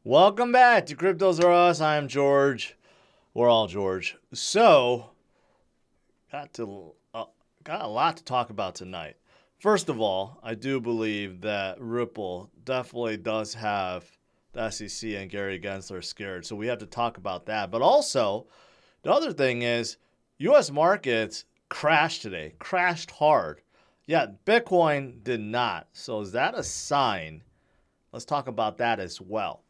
Welcome back to CryptosRUs. I'm George. We're all George. So, got a lot to talk about tonight. First of all, I do believe that Ripple definitely does have the SEC and Gary Gensler scared. So we have to talk about that. But also, the other thing is, U.S. markets crashed today, crashed hard. Yet Bitcoin did not. So is that a sign? Let's talk about that as well.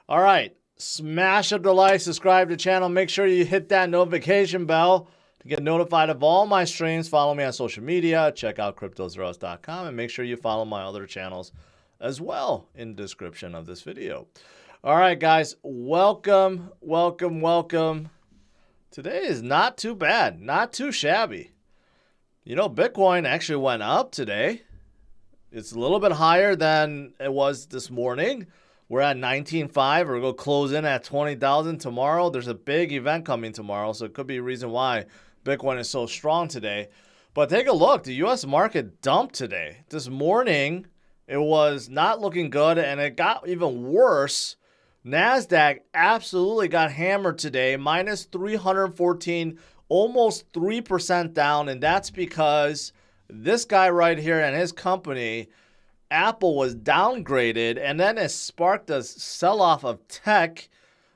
All right, smash up the like, subscribe to the channel. Make sure you hit that notification bell to get notified of all my streams. Follow me on social media. Check out CryptosRUs.com and make sure you follow my other channels as well in the description of this video. All right, guys, welcome. Today is not too bad, not too shabby. You know, Bitcoin actually went up today. It's a little bit higher than it was this morning. We're at 19.5. We're going to close in at 20,000 tomorrow. There's a big event coming tomorrow, so it could be a reason why Bitcoin is so strong today. But take a look. The U.S. market dumped today. This morning, it was not looking good, and it got even worse. NASDAQ absolutely got hammered today, minus 314, almost 3% down, and that's because this guy right here and his company, Apple, was downgraded, and then it sparked a sell-off of tech,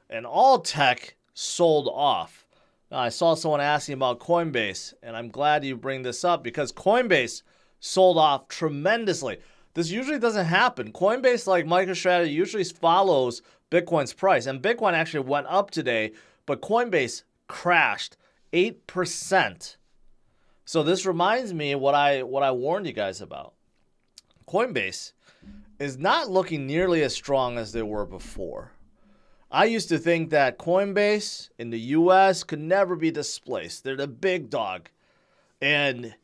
and all tech sold off. Now, I saw someone asking about Coinbase, and I'm glad you bring this up because Coinbase sold off tremendously. This usually doesn't happen. Coinbase, like MicroStrategy, usually follows Bitcoin's price, and Bitcoin actually went up today, but Coinbase crashed 8%. So this reminds me of what I warned you guys about. Coinbase is not looking nearly as strong as they were before. I used to think that Coinbase in the US could never be displaced. They're the big dog. And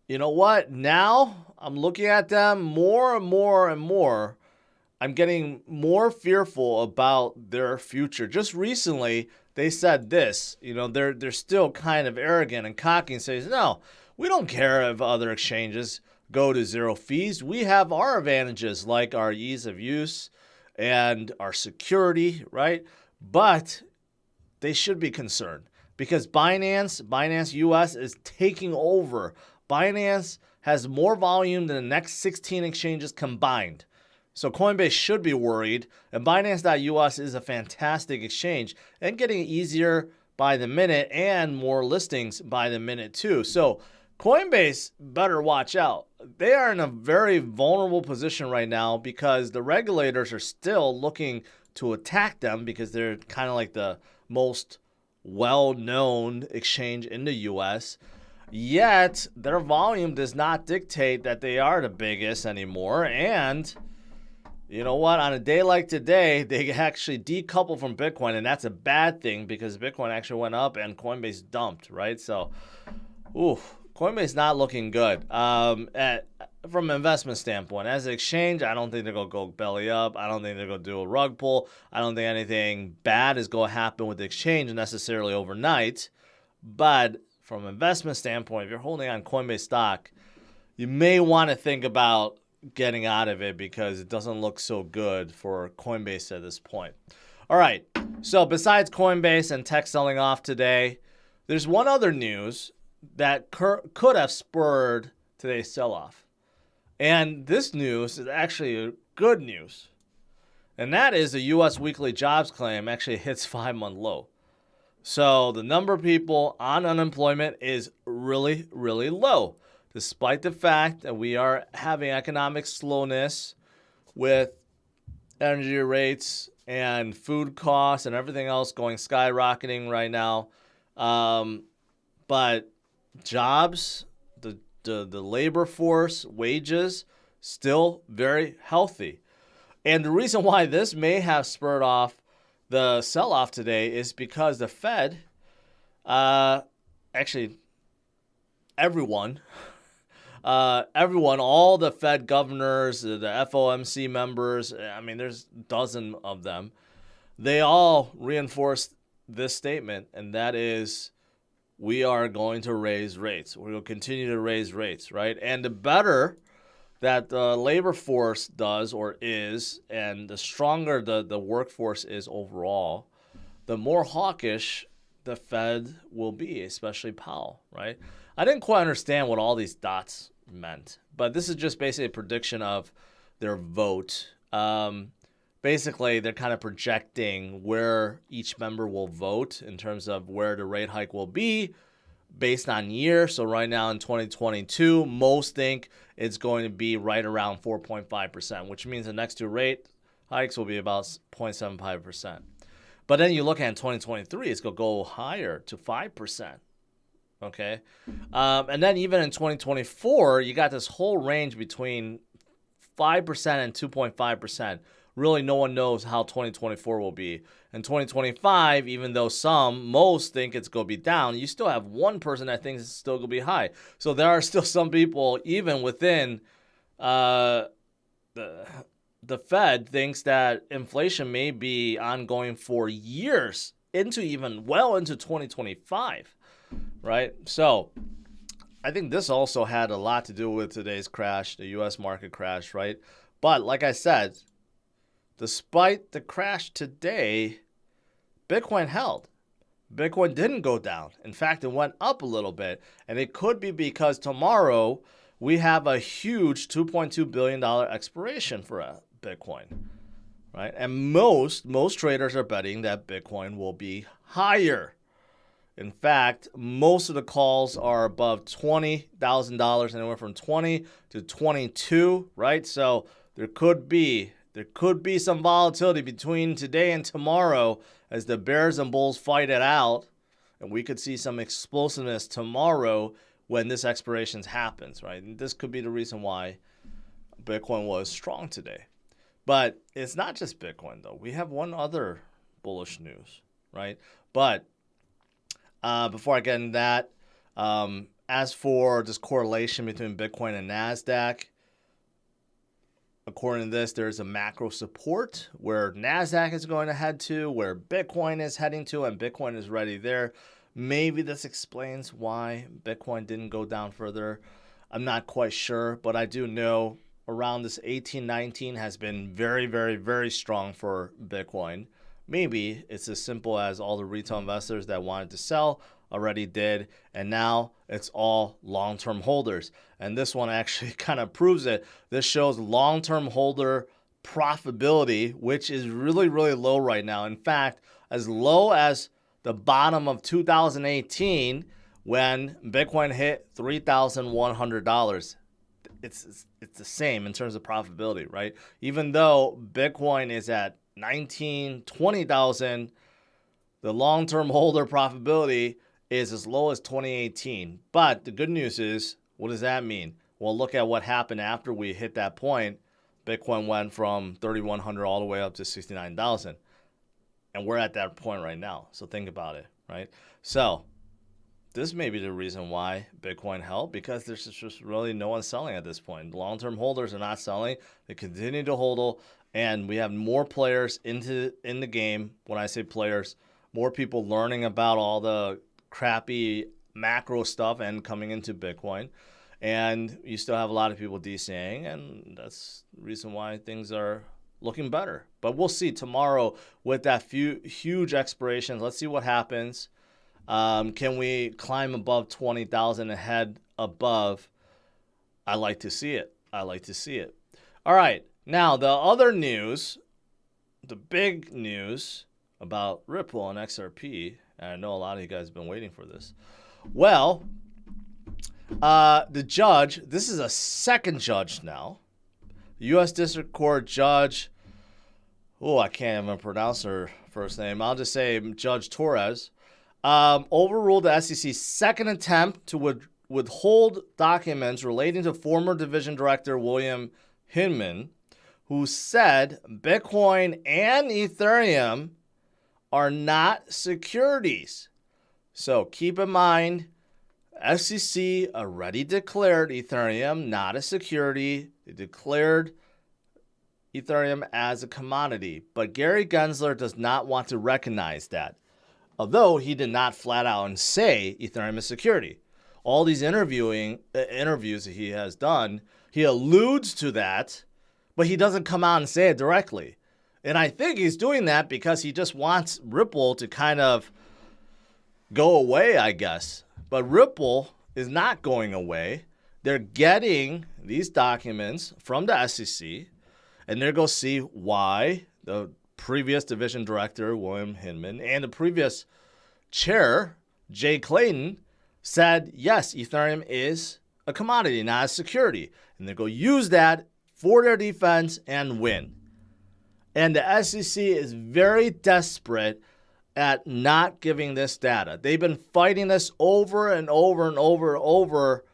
you know what? Now I'm looking at them more and more. I'm getting more fearful about their future. Just recently, they said this. You know, they're still kind of arrogant and cocky and says, no, we don't care if other exchanges go to zero fees. We have our advantages like our ease of use and our security, right? But they should be concerned because Binance US is taking over. Binance has more volume than the next 16 exchanges combined. So Coinbase should be worried, and Binance.us is a fantastic exchange and getting easier by the minute and more listings by the minute too. So Coinbase better watch out. They are in a very vulnerable position right now because the regulators are still looking to attack them because they're kind of like the most well-known exchange in the US. Yet their volume does not dictate that they are the biggest anymore. And you know what? On a day like today, they actually decoupled from Bitcoin, and that's a bad thing because Bitcoin actually went up and Coinbase dumped, right? So, Coinbase not looking good from an investment standpoint. As an exchange, I don't think they're going to go belly up. I don't think they're going to do a rug pull. I don't think anything bad is going to happen with the exchange necessarily overnight. But from an investment standpoint, if you're holding on Coinbase stock, you may want to think about getting out of it because it doesn't look so good for Coinbase at this point. All right, so besides Coinbase and tech selling off today, there's one other news that could have spurred today's sell-off. And this news is actually good news. And that is the U.S. weekly jobs claim actually hits 5-month low. So the number of people on unemployment is really, really low, despite the fact that we are having economic slowness with energy rates and food costs and everything else going skyrocketing right now. But jobs, the labor force, wages, still very healthy. And the reason why this may have spurred off the sell-off today is because the Fed, actually everyone, all the Fed governors, the FOMC members, I mean, there's a dozen of them, they all reinforced this statement, and that is, we are going to raise rates. We're going to continue to raise rates, right? And the better that the labor force does or is, and the stronger the workforce is overall, the more hawkish the Fed will be, especially Powell, right? I didn't quite understand what all these dots meant, but this is just basically a prediction of their vote. Basically, they're kind of projecting where each member will vote in terms of where the rate hike will be based on year. So right now in 2022, most think it's going to be right around 4.5%, which means the next two rate hikes will be about 0.75%. But then you look at 2023, it's going to go higher to 5%. Okay. And then even in 2024, you got this whole range between 5% and 2.5%. Really, no one knows how 2024 will be. In 2025, even though most think it's going to be down, you still have one person that thinks it's still going to be high. So there are still some people, even within the Fed, thinks that inflation may be ongoing for years, into well into 2025, right? So I think this also had a lot to do with today's crash, the U.S. market crash, right? But like I said, despite the crash today, Bitcoin held. Bitcoin didn't go down. In fact, it went up a little bit. And it could be because tomorrow we have a huge $2.2 billion expiration for Bitcoin, right? And most traders are betting that Bitcoin will be higher. In fact, most of the calls are above $20,000, anywhere from 20 to 22, right? So there could be some volatility between today and tomorrow as the bears and bulls fight it out, and we could see some explosiveness tomorrow when this expiration happens, right? And this could be the reason why Bitcoin was strong today. But it's not just Bitcoin, though. We have one other bullish news, right? But before I get into that, as for this correlation between Bitcoin and NASDAQ, according to this, there's a macro support where NASDAQ is going to head to, where Bitcoin is heading to, and Bitcoin is ready there. Maybe this explains why Bitcoin didn't go down further. I'm not quite sure, but I do know around this 1819 has been very, very, very strong for Bitcoin. Maybe it's as simple as all the retail investors that wanted to sell already did, and now it's all long-term holders. And this one actually kind of proves it. This shows long-term holder profitability, which is really, really low right now. In fact, as low as the bottom of 2018 when Bitcoin hit $3,100. It's the same in terms of profitability, right? Even though Bitcoin is at 20,000, the long-term holder profitability is as low as 2018. But the good news is, what does that mean? Well, look at what happened after we hit that point. Bitcoin went from 3,100 all the way up to 69,000. And we're at that point right now. So think about it, right? So this may be the reason why Bitcoin held, because there's just really no one selling at this point. The long-term holders are not selling. They continue to hold, and we have more players in the game. When I say players, more people learning about all the crappy macro stuff and coming into Bitcoin. And you still have a lot of people DCAing, and that's the reason why things are looking better. But we'll see tomorrow with that huge expirations. Let's see what happens. Can we climb above 20,000 and head above? I like to see it. All right. Now, the other news, the big news about Ripple and XRP, and I know a lot of you guys have been waiting for this. Well, the judge, this is a second judge now, U.S. District Court Judge, I can't even pronounce her first name. I'll just say Judge Torres, overruled the SEC's second attempt to withhold documents relating to former division director William Hinman, who said Bitcoin and Ethereum are not securities. So keep in mind, SEC already declared Ethereum not a security. They declared Ethereum as a commodity. But Gary Gensler does not want to recognize that, although he did not flat out and say Ethereum is security. All these interviews that he has done, He alludes to that, but he doesn't come out and say it directly. And I think he's doing that because he just wants Ripple to kind of go away, I guess. But Ripple is not going away. They're getting these documents from the SEC, and they're going to see why the previous division director, William Hinman, and the previous chair, Jay Clayton, said, yes, Ethereum is a commodity, not a security. And they're going to use that for their defense and win. And the SEC is very desperate at not giving this data. They've been fighting this over and over and over and over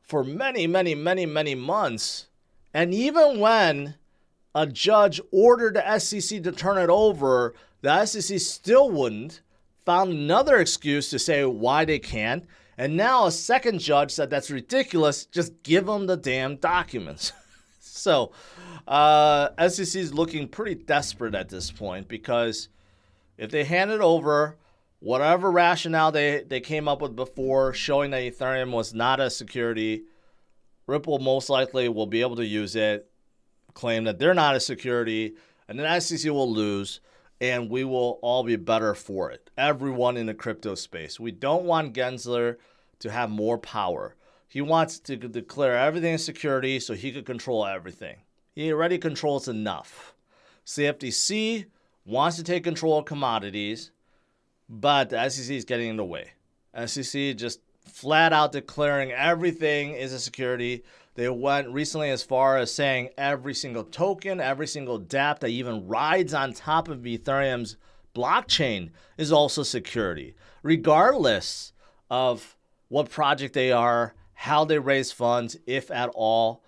for many, many, many, many months. And even when a judge ordered the SEC to turn it over, the SEC still wouldn't, found another excuse to say why they can't. And now a second judge said that's ridiculous. Just give them the damn documents. So SEC is looking pretty desperate at this point because if they hand it over, whatever rationale they came up with before showing that Ethereum was not a security, Ripple most likely will be able to use it, claim that they're not a security, and then SEC will lose, and we will all be better for it. Everyone in the crypto space. We don't want Gensler to have more power. He wants to declare everything a security so he could control everything. He already controls enough. CFTC wants to take control of commodities, but the SEC is getting in the way. SEC just flat out declaring everything is a security. They went recently as far as saying every single token, every single dApp that even rides on top of Ethereum's blockchain is also security, regardless of what project they are, how they raise funds, if at all,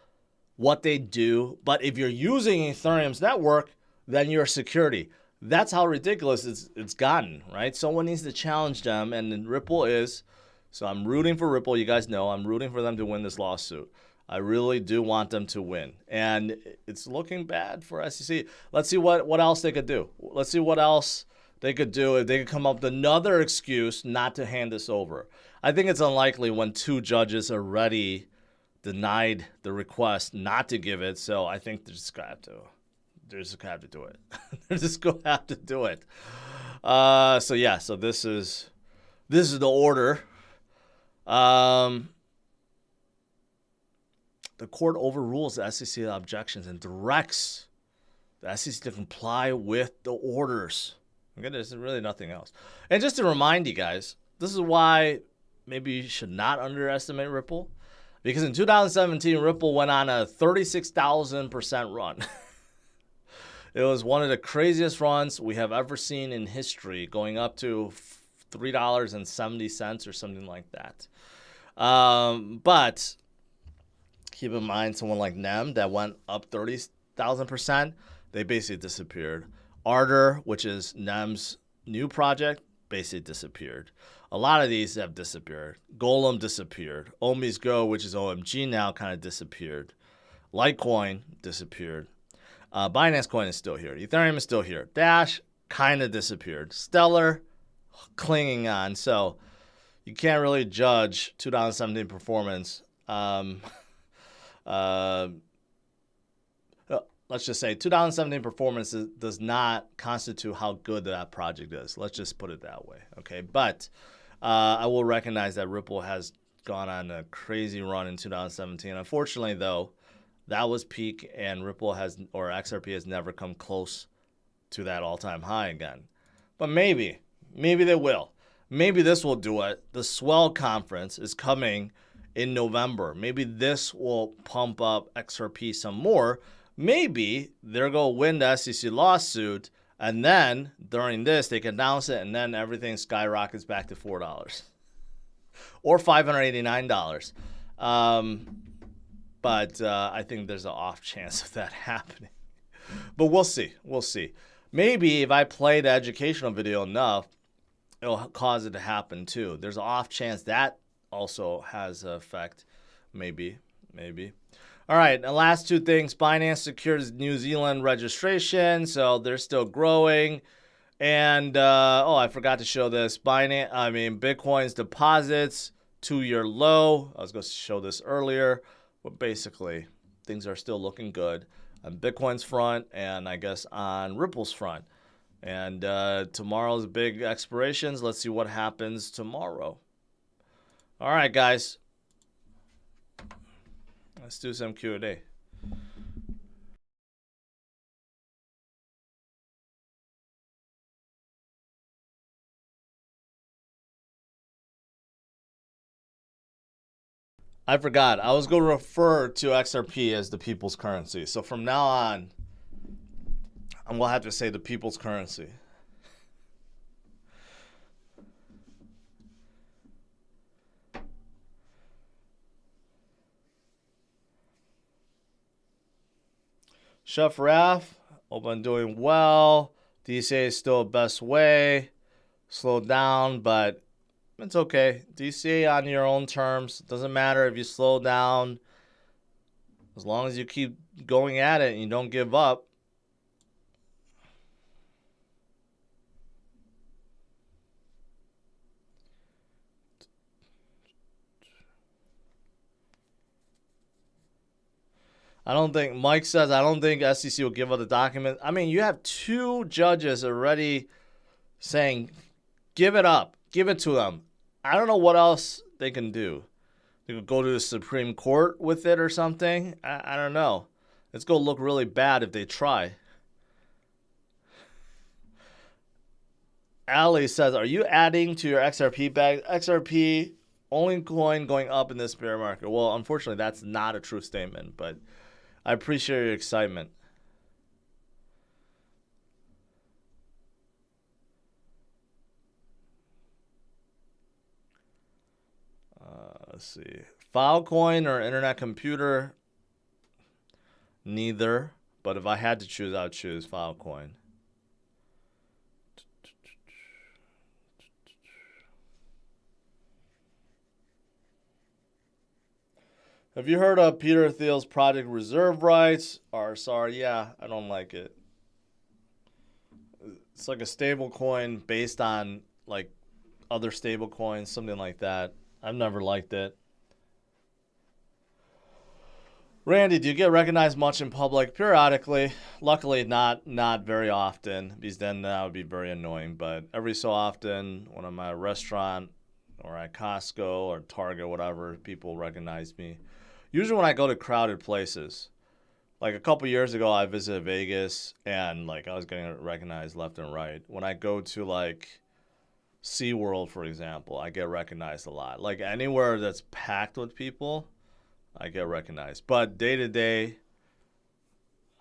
what they do. But if you're using Ethereum's network, then you're security. That's how ridiculous it's gotten, right? Someone needs to challenge them, and Ripple is. So I'm rooting for Ripple. You guys know I'm rooting for them to win this lawsuit. I really do want them to win. And it's looking bad for SEC. Let's see what else they could do. Let's see what else they could do if they could come up with another excuse not to hand this over. I think it's unlikely when two judges already denied the request not to give it. So I think they're just going to have to. They're just going to have to do it. They're just going to have to do it. So this is the order. The court overrules the SEC objections and directs the SEC to comply with the orders. Okay, there's really nothing else. And just to remind you guys, this is why maybe you should not underestimate Ripple. Because in 2017, Ripple went on a 36,000% run. It was one of the craziest runs we have ever seen in history, going up to $3.70 or something like that. But keep in mind, someone like Nem that went up 30,000%, they basically disappeared. Ardor, which is Nem's new project, basically disappeared. A lot of these have disappeared. Golem disappeared. Omi's Go, which is OMG now, kind of disappeared. Litecoin disappeared. Binance Coin is still here. Ethereum is still here. Dash kind of disappeared. Stellar clinging on. So you can't really judge 2017 performance. Let's just say 2017 performance does not constitute how good that project is. Let's just put it that way. Okay. But I will recognize that Ripple has gone on a crazy run in 2017. Unfortunately, though, that was peak, and Ripple or XRP has never come close to that all-time high again. But maybe they will. Maybe this will do it. The Swell conference is coming in November. Maybe this will pump up XRP some more. Maybe they're going to win the SEC lawsuit, and then during this, they can announce it, and then everything skyrockets back to $4 or $589. But I think there's an off chance of that happening. But we'll see. We'll see. Maybe if I play the educational video enough, it'll cause it to happen too. There's an off chance that also has an effect. Maybe. All right, the last two things. Binance secured New Zealand registration, so they're still growing. And, I forgot to show this. Bitcoin's deposits, 2-year low. I was going to show this earlier. But basically, things are still looking good on Bitcoin's front and I guess on Ripple's front. And tomorrow's big expirations. Let's see what happens tomorrow. All right, guys. Let's do some Q&A. I forgot. I was going to refer to XRP as the people's currency. So from now on, I'm going to have to say the people's currency. Chef Raph, hope I'm doing well. DCA is still the best way. Slow down, but it's okay. DCA on your own terms. Doesn't matter if you slow down. As long as you keep going at it and you don't give up. I don't think, Mike says, I don't think SEC will give up the document. I mean, you have 2 judges already saying, give it up, give it to them. I don't know what else they can do. They could go to the Supreme Court with it or something. I don't know. It's going to look really bad if they try. Ali says, are you adding to your XRP bag? XRP, only coin going up in this bear market. Well, unfortunately, that's not a true statement, but I appreciate your excitement. Let's see. Filecoin or internet computer? Neither. But if I had to choose, I would choose Filecoin. Have you heard of Peter Thiel's project Reserve Rights? Or sorry, yeah, I don't like it. It's like a stable coin based on like other stable coins, something like that. I've never liked it. Randy, do you get recognized much in public? Periodically. Luckily, not very often, because then that would be very annoying. But every so often, when I'm at a restaurant or at Costco or Target, whatever, people recognize me. Usually when I go to crowded places. Like a couple years ago, I visited Vegas, and like I was getting recognized left and right. When I go to like SeaWorld, for example, I get recognized a lot. Like anywhere that's packed with people, I get recognized. But day to day,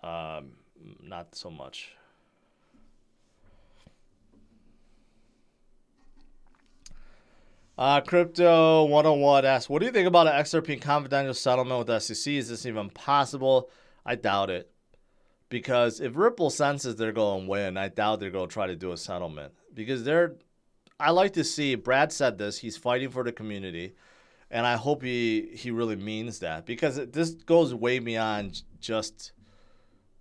not so much. Crypto 101 asks, what do you think about an XRP confidential settlement with the SEC? Is this even possible? I doubt it. Because if Ripple senses they're going to win, I doubt they're going to try to do a settlement. Because I like to see, Brad said this, he's fighting for the community. And I hope he really means that. Because this goes way beyond just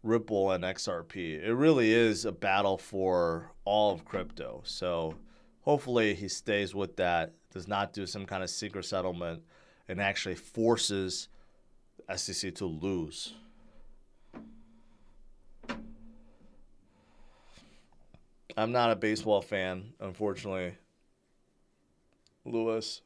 Ripple and XRP. It really is a battle for all of crypto. So hopefully he stays with that, does not do some kind of secret settlement, and actually forces SEC to lose. I'm not a baseball fan, unfortunately, Lewis.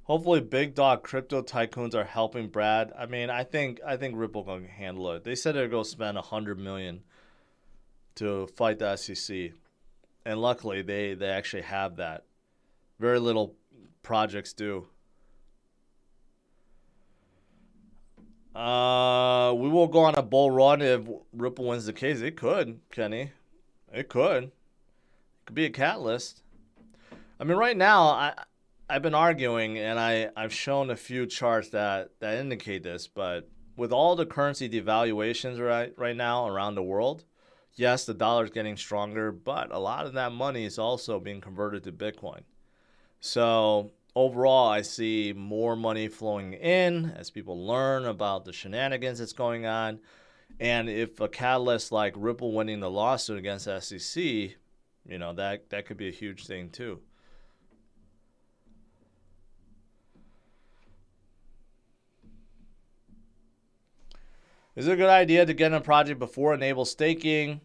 Hopefully big dog crypto tycoons are helping Brad. I mean, I think Ripple can handle it. They said they're going to spend $100 million to fight the SEC. And luckily they actually have that. Very little projects do. We will go on a bull run if Ripple wins the case. It could, Kenny. It could. It could be a catalyst. I mean, right now, I've been arguing, and I've shown a few charts that indicate this, but with all the currency devaluations right now around the world, yes, the dollar's getting stronger, but a lot of that money is also being converted to Bitcoin. So overall, I see more money flowing in as people learn about the shenanigans that's going on. And if a catalyst like Ripple winning the lawsuit against the SEC, you know, that could be a huge thing too. Is it a good idea to get in a project before enable staking?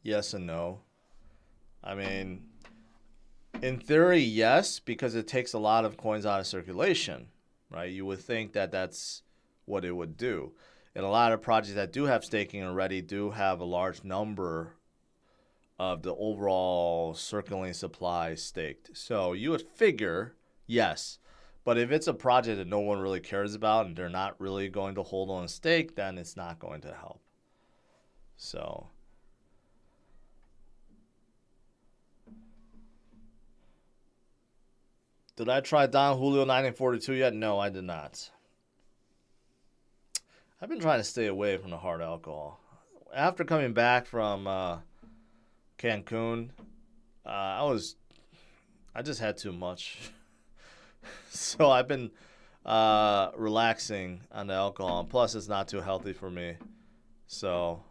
Yes and no. I mean, in theory, yes, because it takes a lot of coins out of circulation, right? You would think that that's what it would do. And a lot of projects that do have staking already do have a large number of the overall circulating supply staked. So you would figure, yes. But if it's a project that no one really cares about and they're not really going to hold on a stake, then it's not going to help. So did I try Don Julio 1942 yet? No, I did not. I've been trying to stay away from the hard alcohol. After coming back from Cancun, I just had too much. So I've been relaxing on the alcohol. Plus, it's not too healthy for me. So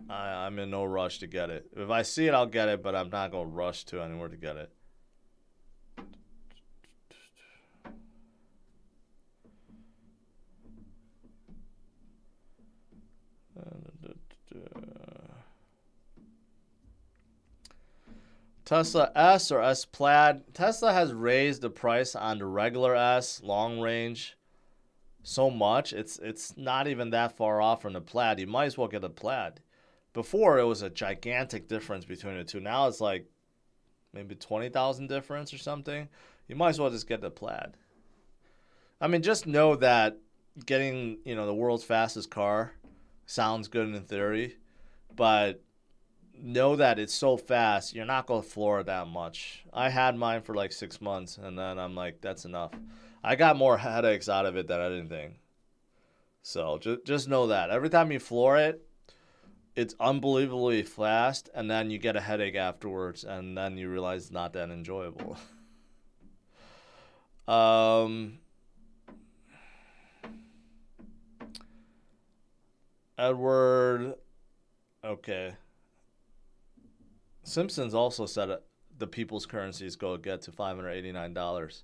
I'm in no rush to get it. If I see it, I'll get it, but I'm not going to rush to anywhere to get it. Tesla S or S Plaid. Tesla has raised the price on the regular S long range so much. It's not even that far off from the Plaid. You might as well get a Plaid. Before, it was a gigantic difference between the two. Now it's like maybe 20,000 difference or something. You might as well just get the Plaid. I mean, just know that getting, you know, the world's fastest car sounds good in theory, but know that it's so fast, you're not going to floor it that much. I had mine for like 6 months, and then I'm like, that's enough. I got more headaches out of it than anything. So just know that. Every time you floor it, it's unbelievably fast, and then you get a headache afterwards, and then you realize it's not that enjoyable. Edward, okay. Simpsons also said the people's currencies go get to $589.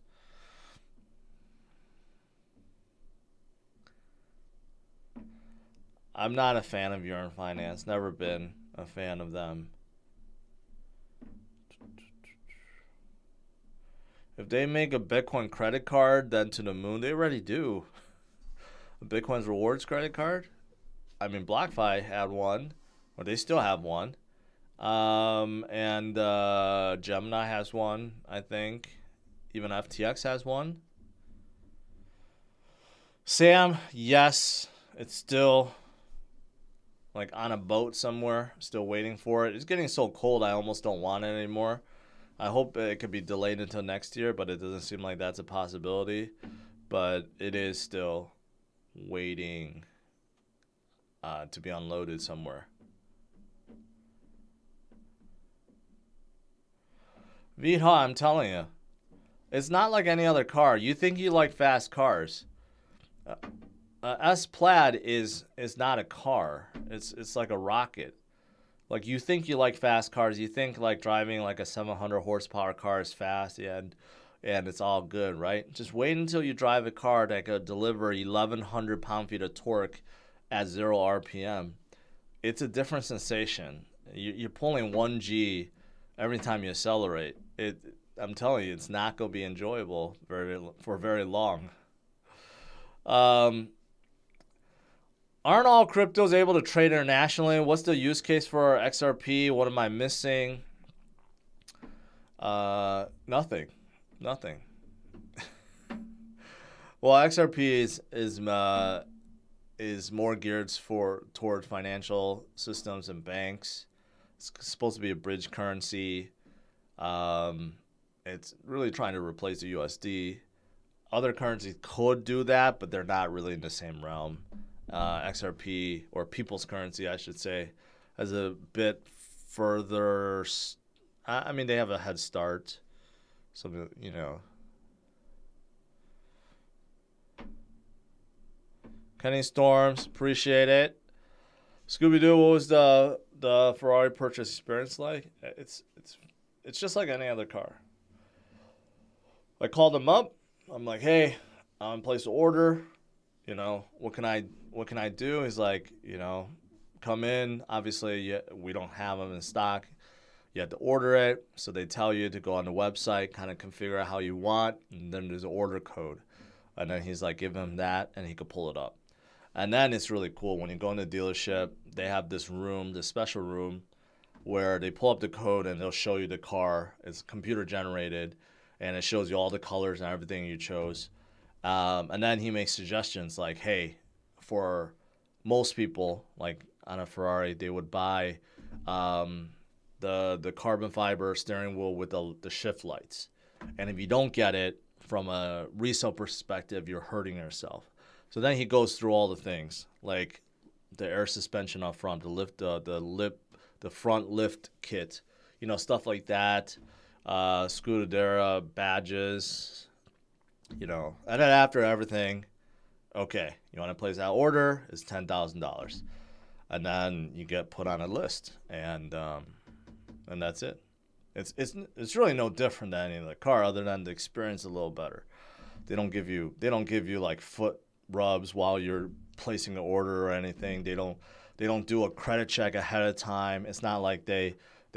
I'm not a fan of Yearn Finance. Never been a fan of them. If they make a Bitcoin credit card, then to the moon. They already do. A Bitcoin's rewards credit card? I mean, BlockFi had one, or they still have one. And Gemini has one, I think. Even FTX has one. Sam, yes, it's still like on a boat somewhere, still waiting for it. It's getting so cold, I almost don't want it anymore. I hope it could be delayed until next year, but it doesn't seem like that's a possibility. But it is still waiting to be unloaded somewhere. Vita, I'm telling you, it's not like any other car. You think you like fast cars. S Plaid is not a car. It's like a rocket. Like, you think you like fast cars. You think like driving like a 700 horsepower car is fast and it's all good, right? Just wait until you drive a car that could deliver 1,100 pound-feet of torque at 0 RPM. It's a different sensation. You're pulling 1G every time you accelerate. I'm telling you, it's not going to be enjoyable for very long. Aren't all cryptos able to trade internationally? What's the use case for XRP? What am I missing? Nothing. Well, XRP is more geared toward financial systems and banks. It's supposed to be a bridge currency. it's really trying to replace the USD. Other currencies could do that, but they're not really in the same realm. XRP, or people's currency, I should say, has a bit further. I mean, they have a head start. Something, you know. Kenny Storms, appreciate it. Scooby Doo, what was the Ferrari purchase experience like? It's just like any other car. I called him up. I'm like, hey, I'm place an order. You know, what can I do? He's like, you know, come in. Obviously, we don't have them in stock. You have to order it. So they tell you to go on the website, kind of configure it how you want, and then there's an order code. And then he's like, give him that, and he could pull it up. And then it's really cool. When you go in the dealership, they have this room, this special room, where they pull up the code and they'll show you the car. It's computer generated, and it shows you all the colors and everything you chose. And then he makes suggestions like, hey, for most people, like on a Ferrari, they would buy the carbon fiber steering wheel with the shift lights. And if you don't get it, from a resale perspective, you're hurting yourself. So then he goes through all the things, like the air suspension up front, the front lift kit, you know, stuff like that. Scudetto badges, you know. And then after everything, okay, you want to place that order, it's $10,000. And then you get put on a list, and that's it. It's really no different than any other car, other than the experience a little better. They don't give you like foot rubs while you're placing the order or anything. They don't do a credit check ahead of time. It's not like they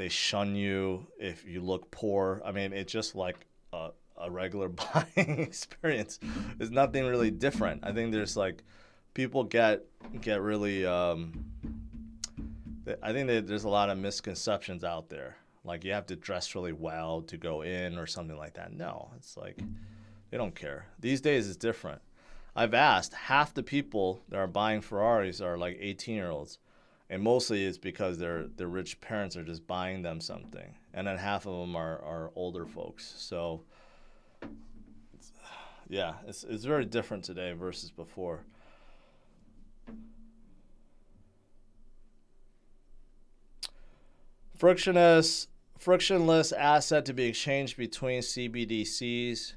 shun you if you look poor. I mean, it's just like a regular buying experience. There's nothing really different. I think there's like people get really I think that there's a lot of misconceptions out there. Like you have to dress really well to go in or something like that. No, it's like they don't care. These days it's different. I've asked, half the people that are buying Ferraris are like 18-year-olds. And mostly it's because their rich parents are just buying them something. And then half of them are older folks. So, it's very different today versus before. Frictionless asset to be exchanged between CBDCs.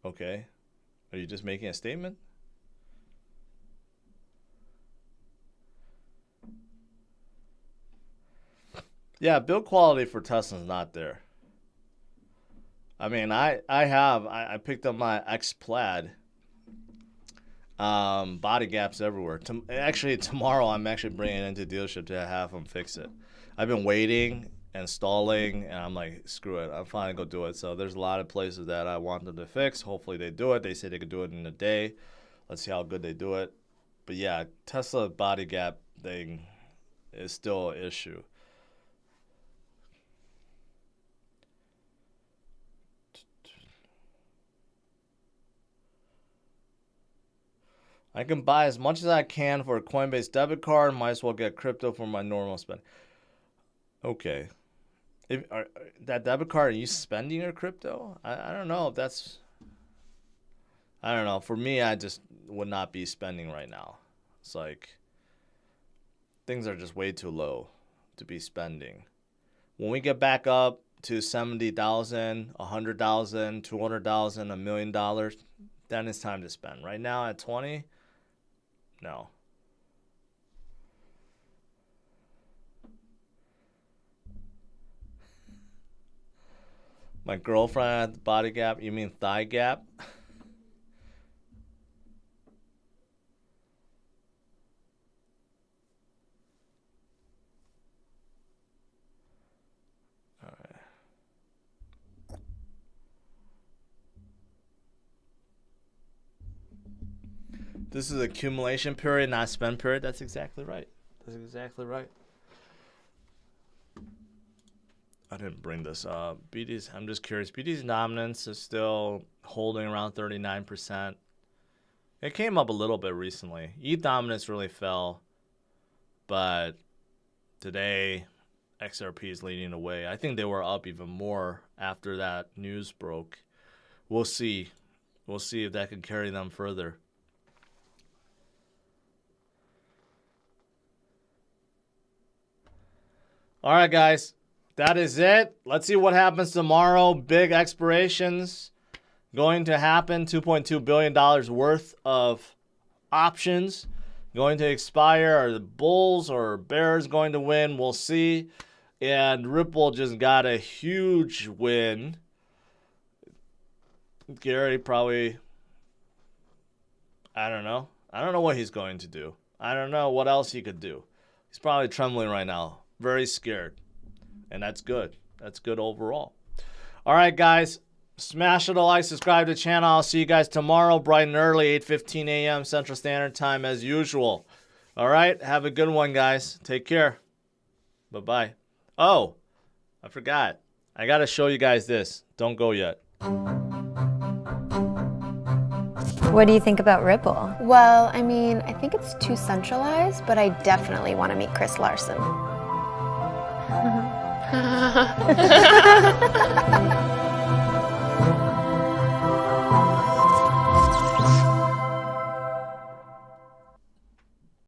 Okay. Are you just making a statement? Yeah, build quality for Tesla is not there. I mean, I picked up my X Plaid. Body gaps everywhere. Actually, tomorrow I'm actually bringing it into the dealership to have them fix it. I've been waiting and stalling, and I'm like, screw it. I'm finally going to do it. So there's a lot of places that I want them to fix. Hopefully they do it. They say they could do it in a day. Let's see how good they do it. But yeah, Tesla body gap thing is still an issue. I can buy as much as I can for a Coinbase debit card. Might as well get crypto for my normal spend. Okay. That debit card, are you spending your crypto? I don't know if that's... I don't know. For me, I just would not be spending right now. It's like things are just way too low to be spending. When we get back up to 70,000, 100,000, 200,000, $1 million, then it's time to spend. Right now at 20, no. My girlfriend had body gap. You mean thigh gap? All right. This is accumulation period, not spend period. That's exactly right. That's exactly right. I didn't bring this up. BD's, I'm just curious. BD's dominance is still holding around 39%. It came up a little bit recently. ETH dominance really fell, but today XRP is leading the way. I think they were up even more after that news broke. We'll see. We'll see if that can carry them further. All right, guys. That is it. Let's see what happens tomorrow. Big expirations going to happen. $2.2 billion worth of options going to expire. Are the bulls or bears going to win? We'll see. And Ripple just got a huge win. Gary probably, I don't know. I don't know what he's going to do. I don't know what else he could do. He's probably trembling right now. Very scared. And that's good. That's good overall. All right, guys. Smash it a like, subscribe to the channel. I'll see you guys tomorrow, bright and early, 8:15 a.m. Central Standard Time as usual. All right, have a good one, guys. Take care. Bye-bye. Oh, I forgot. I got to show you guys this. Don't go yet. What do you think about Ripple? Well, I mean, I think it's too centralized, but I definitely want to meet Chris Larson.